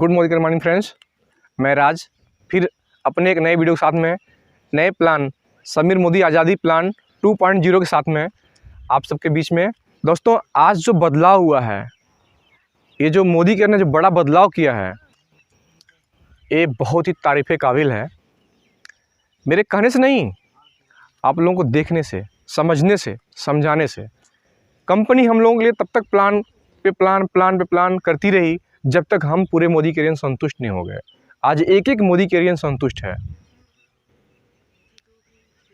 Good morning friends, मैं राज फिर अपने एक नए वीडियो के साथ में नए प्लान समीर मोदी आज़ादी प्लान 2.0 के साथ में आप सबके बीच में। दोस्तों, आज जो बदलाव हुआ है, ये जो मोदी केयर ने जो बड़ा बदलाव किया है, ये बहुत ही तारीफ़ काबिल है। मेरे कहने से नहीं, आप लोगों को देखने से, समझने से, समझाने से। कंपनी हम लोगों के लिए तब तक प्लान पे प्लान करती रही जब तक हम पूरे मोदी केरियन संतुष्ट नहीं हो गए। आज एक एक मोदी केरियन संतुष्ट है।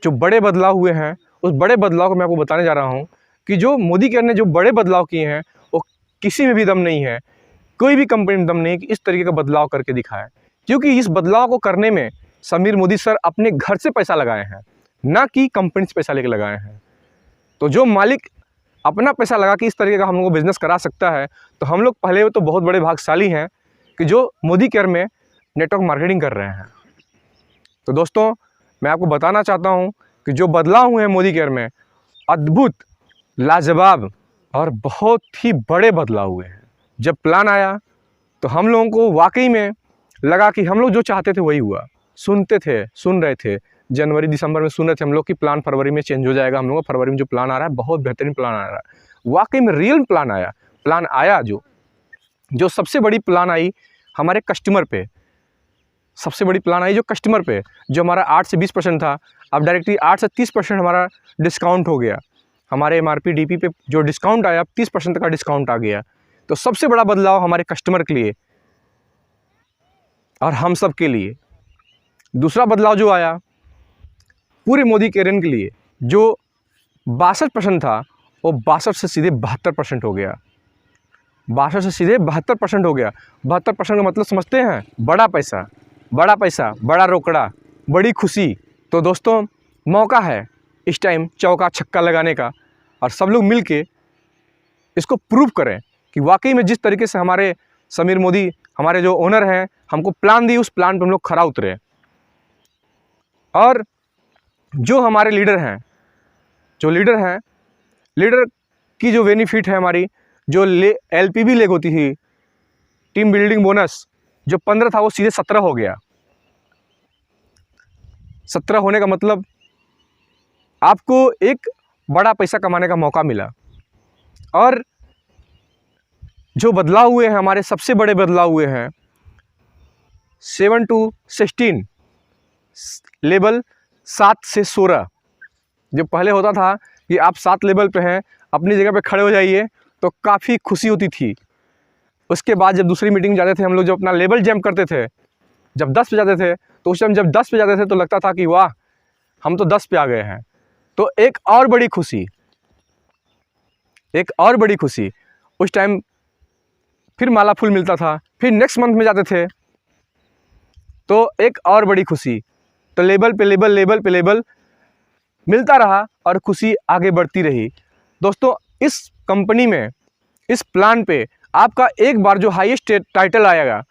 जो बड़े बदलाव हुए हैं, उस बड़े बदलाव को मैं आपको बताने जा रहा हूं कि जो मोदी केयर ने जो बड़े बदलाव किए हैं वो किसी में भी दम नहीं है, कोई भी कंपनी में दम नहीं है कि इस तरीके का बदलाव करके दिखाए। क्योंकि इस बदलाव को करने में समीर मोदी सर अपने घर से पैसा लगाए हैं, ना कि कंपनी से पैसा लेके लगाए हैं। तो जो मालिक अपना पैसा लगा के इस तरीके का हम लोग को बिज़नेस करा सकता है, तो हम लोग पहले तो बहुत बड़े भाग्यशाली हैं कि जो मोदी केयर में नेटवर्क मार्केटिंग कर रहे हैं। तो दोस्तों, मैं आपको बताना चाहता हूं कि जो बदलाव हुए हैं मोदी केयर में, अद्भुत, लाजवाब और बहुत ही बड़े बदलाव हुए हैं। जब प्लान आया तो हम लोगों को वाकई में लगा कि हम लोग जो चाहते थे वही हुआ। सुन रहे थे, जनवरी दिसंबर में सुन रहे थे हम लोग कि प्लान फरवरी में चेंज हो जाएगा। हम लोग का फरवरी में जो प्लान आ रहा है बहुत बेहतरीन प्लान आ रहा है। वाकई में रियल प्लान आया। जो सबसे बड़ी प्लान आई हमारे कस्टमर पे, सबसे बड़ी प्लान आई जो कस्टमर पे, जो हमारा 8 से 20% था, अब डायरेक्टली 8 से 30% हमारा डिस्काउंट हो गया। हमारे MRP DP पे जो डिस्काउंट आया, 30% तक का डिस्काउंट आ गया। तो सबसे बड़ा बदलाव हमारे कस्टमर के लिए और हम सब के लिए। दूसरा बदलाव जो आया पूरे मोदी केरियन के लिए, जो 62% था वो 62 से सीधे 72% हो गया। 62 से सीधे 72% हो गया। 72% का मतलब समझते हैं? बड़ा पैसा, बड़ा रोकड़ा, बड़ी खुशी। तो दोस्तों, मौका है इस टाइम चौका छक्का लगाने का, और सब लोग मिल के इसको प्रूव करें कि वाकई में जिस तरीके से हमारे समीर मोदी, हमारे जो ओनर हैं, हमको प्लान दी, उस प्लान पर हम लोग खरा उतरे। और जो हमारे लीडर हैं, लीडर की जो बेनिफिट है, हमारी जो LPB लेग होती थी, टीम बिल्डिंग बोनस, जो 15 था वो सीधे 17 हो गया। 17 होने का मतलब आपको एक बड़ा पैसा कमाने का मौका मिला। और जो बदलाव हुए हैं, हमारे सबसे बड़े बदलाव हुए हैं 7 to 16 लेवल, 7 से 16। जो पहले होता था कि आप 7 लेवल पे हैं, अपनी जगह पे खड़े हो जाइए, तो काफ़ी खुशी होती थी। उसके बाद जब दूसरी मीटिंग जाते थे हम लोग, जब अपना लेवल जंप करते थे, जब 10 पे जाते थे, तो उस टाइम जब 10 पे जाते थे तो लगता था कि वाह, हम तो 10 पे आ गए हैं। तो एक और बड़ी खुशी उस टाइम, फिर माला फूल मिलता था। फिर नेक्स्ट मंथ में जाते थे तो एक और बड़ी खुशी। तो लेवल पे लेवल मिलता रहा और खुशी आगे बढ़ती रही। दोस्तों, इस कंपनी में, इस प्लान पे आपका एक बार जो हाईएस्ट टाइटल आएगा,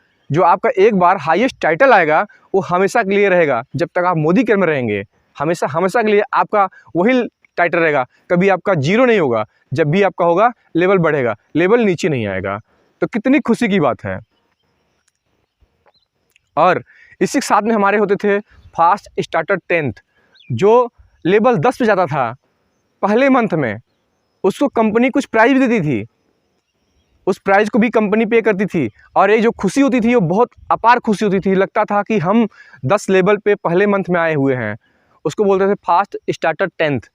वो हमेशा के लिए रहेगा। जब तक आप मोदी केयर में रहेंगे, हमेशा के लिए आपका वही टाइटल रहेगा। कभी आपका 0 नहीं होगा। जब भी आपका होगा, लेवल बढ़ेगा, लेवल नीचे नहीं आएगा। तो कितनी खुशी की बात है। और इसी के साथ में हमारे होते थे फास्ट स्टार्टर 10th, जो लेवल 10 पे जाता था पहले मंथ में, उसको कंपनी कुछ प्राइज़ भी देती थी, उस प्राइज़ को भी कंपनी पे करती थी। और ये जो खुशी होती थी वो बहुत अपार खुशी होती थी। लगता था कि हम 10 लेवल पे पहले मंथ में आए हुए हैं। उसको बोलते थे फास्ट स्टार्टर 10th।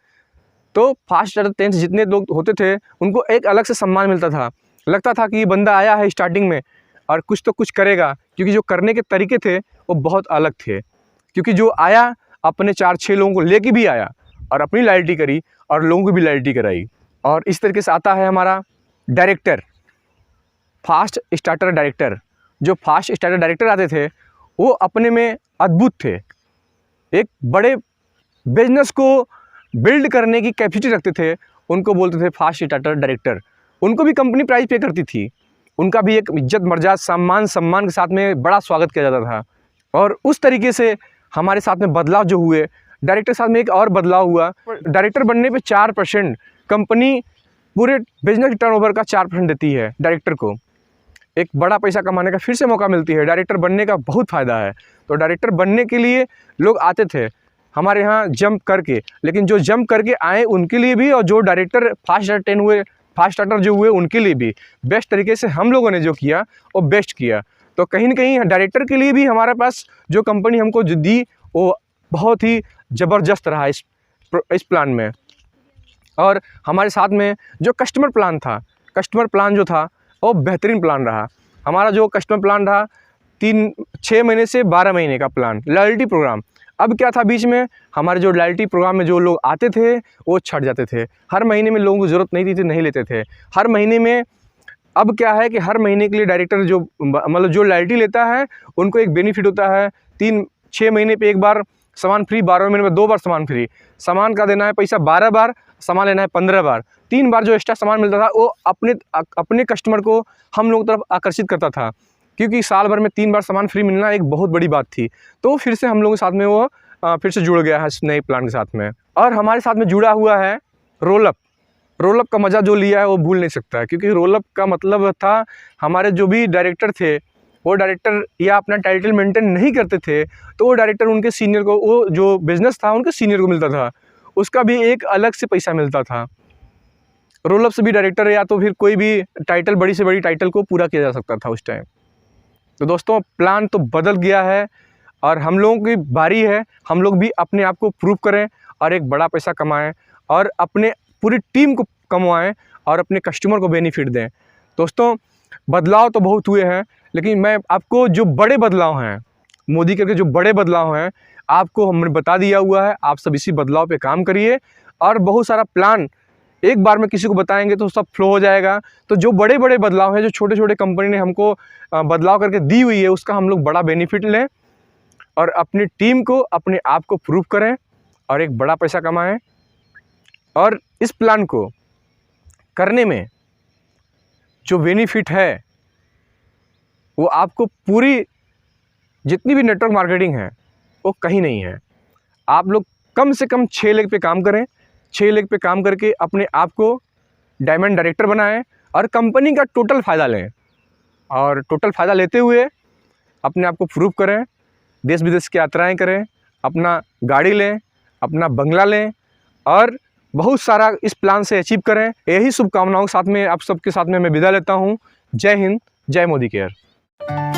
तो फास्ट स्टार्टर 10th जितने लोग होते थे उनको एक अलग से सम्मान मिलता था। लगता था कि ये बंदा आया है स्टार्टिंग में और कुछ तो कुछ करेगा, क्योंकि जो करने के तरीके थे वो बहुत अलग थे। क्योंकि जो आया, अपने 4-6 लोगों को लेके भी आया और अपनी लॉयल्टी करी और लोगों की भी लॉयल्टी कराई। और इस तरीके से आता है हमारा डायरेक्टर, फास्ट स्टार्टर डायरेक्टर। जो फास्ट स्टार्टर डायरेक्टर आते थे वो अपने में अद्भुत थे। एक बड़े बिजनेस को बिल्ड करने की कैपेसिटी रखते थे, उनको बोलते थे फास्ट स्टार्टर डायरेक्टर। उनको भी कंपनी प्राइज़ पे करती थी, उनका भी एक इज्जत मर्यादा सम्मान के साथ में बड़ा स्वागत किया जाता था। और उस तरीके से हमारे साथ में बदलाव जो हुए, डायरेक्टर के साथ में एक और बदलाव हुआ। डायरेक्टर बनने पे 4% कंपनी पूरे बिजनेस टर्नओवर का 4% देती है डायरेक्टर को। एक बड़ा पैसा कमाने का फिर से मौका मिलती है। डायरेक्टर बनने का बहुत फ़ायदा है। तो डायरेक्टर बनने के लिए लोग आते थे हमारे यहाँ जंप करके, लेकिन जो जंप करके आए उनके लिए भी, और जो डायरेक्टर फास्ट स्टार्टर जो हुए उनके लिए भी बेस्ट तरीके से हम लोगों ने जो किया वो बेस्ट किया। तो कहीं ना कहीं डायरेक्टर के लिए भी हमारे पास जो कंपनी हमको जो दी वो बहुत ही ज़बरदस्त रहा इस प्लान में। और हमारे साथ में जो कस्टमर प्लान जो था वो बेहतरीन प्लान रहा। हमारा जो कस्टमर प्लान रहा 6 महीने से 12 महीने का प्लान, लॉयल्टी प्रोग्राम। अब क्या था, बीच में हमारे जो लॉयल्टी प्रोग्राम में जो लोग आते थे वो छट जाते थे। हर महीने में लोगों को ज़रूरत नहीं थी, नहीं लेते थे हर महीने में। अब क्या है कि हर महीने के लिए डायरेक्टर जो मतलब जो लॉयल्टी लेता है उनको एक बेनिफिट होता है। 6 महीने पे एक बार सामान फ्री, 12वें महीने में 2 बार सामान फ्री। सामान का देना है पैसा 12 बार, सामान लेना है 15 बार। 3 बार जो एक्स्ट्रा सामान मिलता था वो अपने कस्टमर को हम लोगों की तरफ आकर्षित करता था, क्योंकि साल भर में 3 बार सामान फ्री मिलना एक बहुत बड़ी बात थी। तो फिर से हम लोगों के साथ में वो फिर से जुड़ गया है इस नए प्लान के साथ में। और हमारे साथ में जुड़ा हुआ है रोलअप का मज़ा जो लिया है वो भूल नहीं सकता है, क्योंकि रोलअप का मतलब था हमारे जो भी डायरेक्टर थे वो डायरेक्टर या अपना टाइटल मेंटेन नहीं करते थे तो वो डायरेक्टर उनके सीनियर को, वो जो बिज़नेस था उनके सीनियर को मिलता था, उसका भी एक अलग से पैसा मिलता था। रोलअप से भी डायरेक्टर या तो फिर कोई भी टाइटल, बड़ी से बड़ी टाइटल को पूरा किया जा सकता था उस टाइम। तो दोस्तों प्लान तो बदल गया है और हम लोगों की बारी है, हम लोग भी अपने आप को प्रूव करें और एक बड़ा पैसा कमाएं और अपने पूरी टीम को कमवाएं और अपने कस्टमर को बेनिफिट दें। दोस्तों बदलाव तो बहुत हुए हैं, लेकिन मैं आपको जो बड़े बदलाव हैं, मोदी करके जो बड़े बदलाव हैं आपको हमने बता दिया हुआ है। आप सब इसी बदलाव पे काम करिए और बहुत सारा प्लान एक बार में किसी को बताएंगे तो सब फ्लो हो जाएगा। तो जो बड़े बड़े बदलाव हैं, जो छोटे छोटे कंपनी ने हमको बदलाव करके दी हुई है, उसका हम लोग बड़ा बेनिफिट लें और अपनी टीम को, अपने आप को प्रूव करें और एक बड़ा पैसा कमाएं। और इस प्लान को करने में जो बेनिफिट है वो आपको पूरी जितनी भी नेटवर्क मार्केटिंग है वो कहीं नहीं है। आप लोग कम से कम 6 लेग पे काम करें, 6 लेग पे काम करके अपने आप को डायमंड डायरेक्टर बनाएं और कंपनी का टोटल फ़ायदा लें। और टोटल फ़ायदा लेते हुए अपने आप को प्रूव करें, देश विदेश की यात्राएं करें, अपना गाड़ी लें, अपना बंगला लें और बहुत सारा इस प्लान से अचीव करें। यही शुभकामनाओं के साथ में आप सबके साथ में मैं विदा लेता हूं। जय हिंद, जय मोदी केयर।